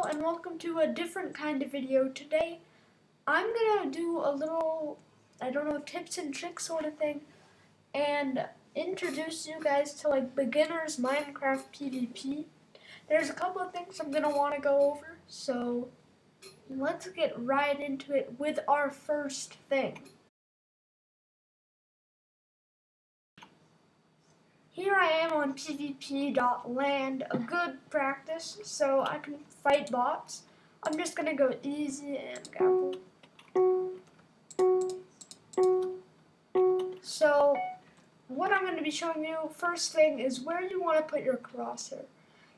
and welcome to a different kind of video today. I'm gonna do a little, tips and tricks sort of thing and introduce you guys to like beginner's Minecraft PvP. There's a couple of things I'm gonna want to go over, so let's get right into it with our first thing. Here I am on pvp.land, a good practice, so I can fight bots. I'm just gonna go easy and grapple. So, what I'm going to be showing you first thing is where you want to put your crosshair.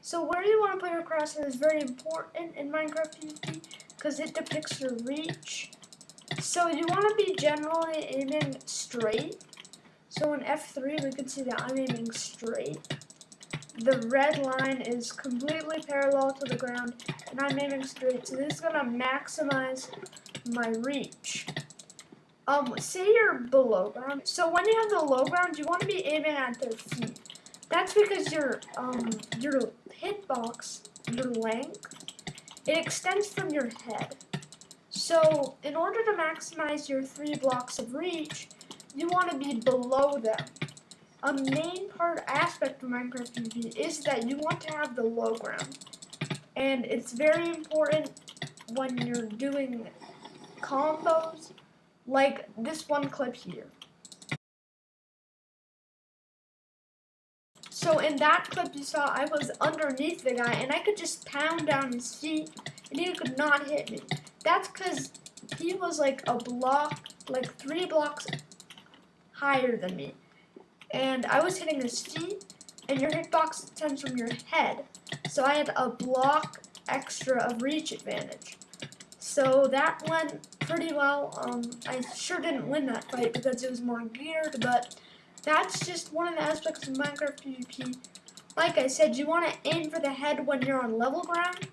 So where you want to put your crosshair is very important in Minecraft PvP because it depicts your reach. So you want to be generally aiming straight. So in F3 we can see that I'm aiming straight. The red line is completely parallel to the ground and I'm aiming straight. So this is going to maximize my reach. Say you're below ground. So when you have the low ground, you want to be aiming at their feet. That's because your hitbox, your length, it extends from your head. So in order to maximize your 3 blocks of reach, you want to be below them. A main aspect of Minecraft PvP is that you want to have the low ground. And it's very important when you're doing combos, like this one clip here. So in that clip you saw, I was underneath the guy and I could just pound down his feet and he could not hit me. That's because he was like a block, like 3 blocks higher than me. And I was hitting his feet and your hitbox extends from your head. So I had a block extra of reach advantage. So that went pretty well. I sure didn't win that fight because it was more geared, but that's just one of the aspects of Minecraft PvP. Like I said, you want to aim for the head when you're on level ground,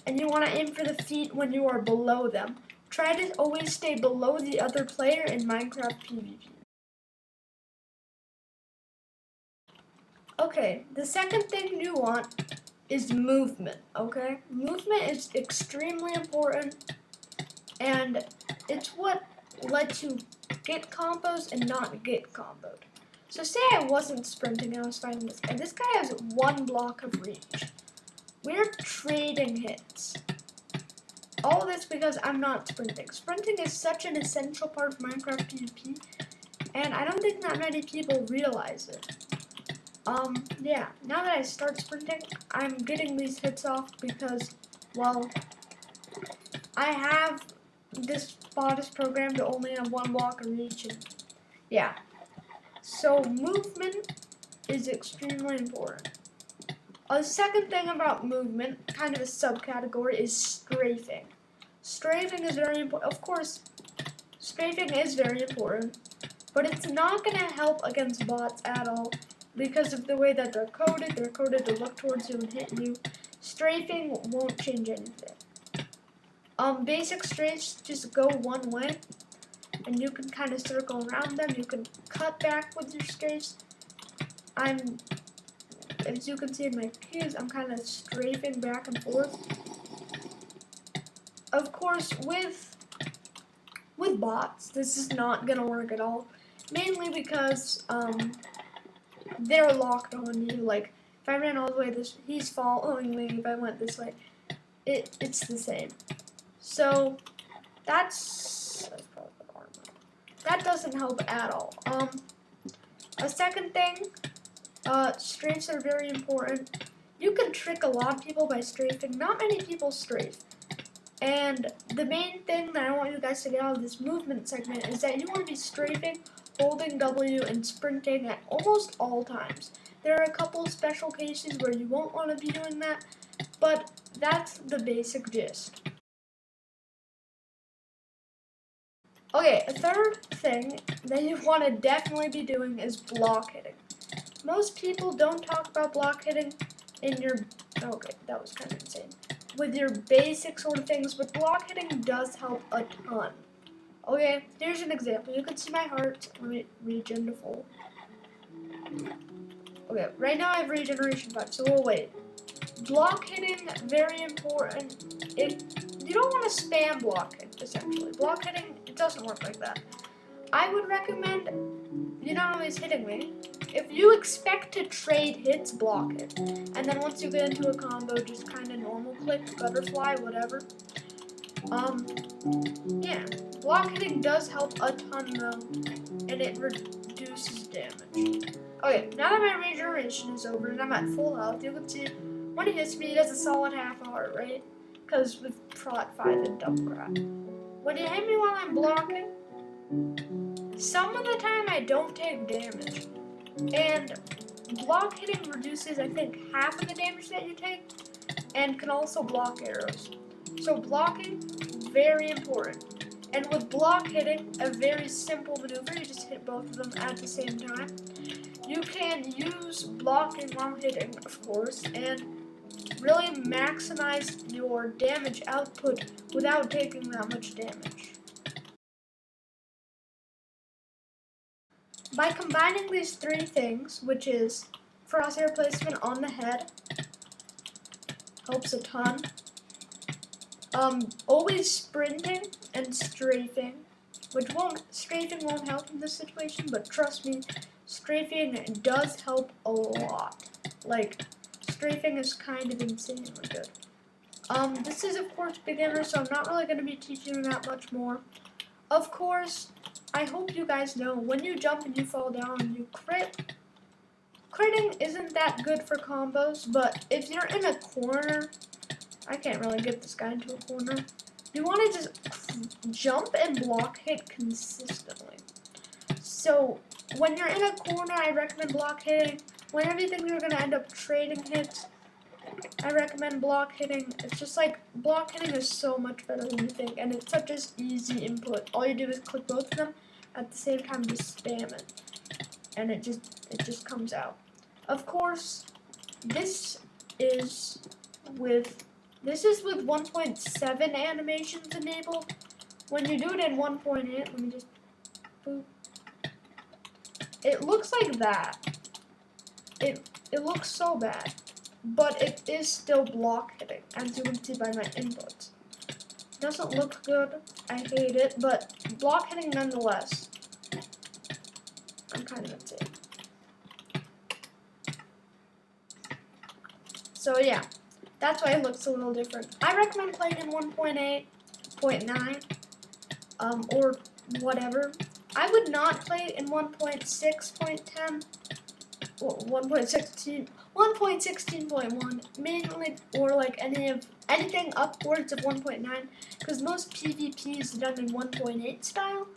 and you want to aim for the feet when you are below them. Try to always stay below the other player in Minecraft PvP. Okay, the second thing you want is movement, okay? Movement is extremely important, and it's what lets you get combos and not get comboed. So say I wasn't sprinting and I was fighting this guy. This guy has 1 block of reach. We're trading hits. All this because I'm not sprinting. Sprinting is such an essential part of Minecraft PvP, and I don't think that many people realize it. Yeah, now that I start sprinting, I'm getting these hits off because, well, I have this bot is programmed to only have 1 block of reach, and yeah. So movement is extremely important. A second thing about movement, kind of a subcategory, is strafing. Strafing is very important. Of course, strafing is very important, but it's not going to help against bots at all. Because of the way that they're coded to look towards you and hit you. Strafing won't change anything. Basic strafes just go one way, and you can kind of circle around them. You can cut back with your strafes. As you can see in my keys, I'm kind of strafing back and forth. Of course, with bots, this is not gonna work at all. Mainly because they're locked on you. Like, if I ran all the way this, he's following me. If I went this way, it's the same. So that's probably the armor. That doesn't help at all. A second thing, strafes are very important. You can trick a lot of people by strafing. Not many people strafe. And the main thing that I want you guys to get out of this movement segment is that you want to be strafing, holding W, and sprinting at almost all times. There are a couple special cases where you won't want to be doing that, but that's the basic gist. Okay, a third thing that you want to definitely be doing is block hitting. Most people don't talk about block hitting in your... Okay, that was kind of insane. With your basic sort of things, but block hitting does help a ton. Okay, here's an example. You can see my heart regen to full. Okay, right now I have regeneration 5, so we'll wait. block hitting, very important. You don't want to spam block hit, essentially. Block hitting, it doesn't work like that. I would recommend, you know how he's hitting me. If you expect to trade hits, block it. And then once you get into a combo, just kind of normal click, butterfly, whatever. Yeah. Block hitting does help a ton though, and it reduces damage. Okay, now that my regeneration is over and I'm at full health, you can see when he hits me, he does a solid half a heart, right? Because with Prot 5 and double crap. When you hit me while I'm blocking, some of the time I don't take damage. And block hitting reduces, I think, half of the damage that you take, and can also block arrows. So blocking, very important. And with block hitting, a very simple maneuver, you just hit both of them at the same time. You can use blocking while hitting, of course, and really maximize your damage output without taking that much damage. By combining these three things, which is crosshair placement on the head, helps a ton. Always sprinting and strafing, strafing won't help in this situation, but trust me, strafing does help a lot. Like, strafing is kind of insanely good. This is of course beginner, so I'm not really going to be teaching you that much more. Of course, I hope you guys know, when you jump and you fall down and you crit, critting isn't that good for combos, but if you're in a corner, I can't really get this guy into a corner. You want to just jump and block hit consistently. So when you're in a corner, I recommend block hitting. Whenever you think you're going to end up trading hits, I recommend block hitting. It's just like, block hitting is so much better than you think, and it's such an easy input. All you do is click both of them at the same time, just spam it, and it just comes out. Of course, this is with 1.7 animations enabled. When you do it in 1.8, let me just boop. It looks like that. It looks so bad, but it is still block hitting, as you can see by my inputs. Doesn't look good. I hate it, but block hitting nonetheless. I'm kind of insane. So yeah. That's why it looks a little different. I recommend playing in 1.8, 0.9, or whatever. I would not play in 1.6, 0.10, or 1.16, 1.16.1, mainly, or like anything upwards of 1.9, because most PvP is done in 1.8 style.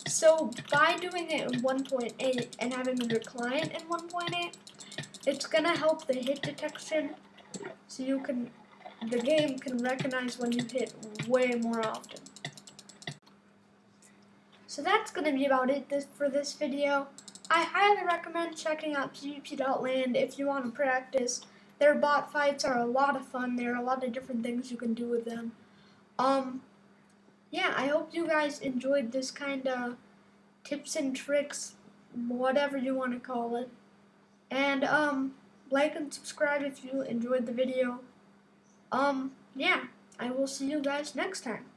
So by doing it in 1.8 and having your client in 1.8, it's gonna help the hit detection. So the game can recognize when you hit way more often. So that's going to be about it for this video. I highly recommend checking out pvp.land if you want to practice. Their bot fights are a lot of fun. There are a lot of different things you can do with them. Yeah, I hope you guys enjoyed this kind of tips and tricks, whatever you want to call it. And like and subscribe if you enjoyed the video. Yeah, I will see you guys next time.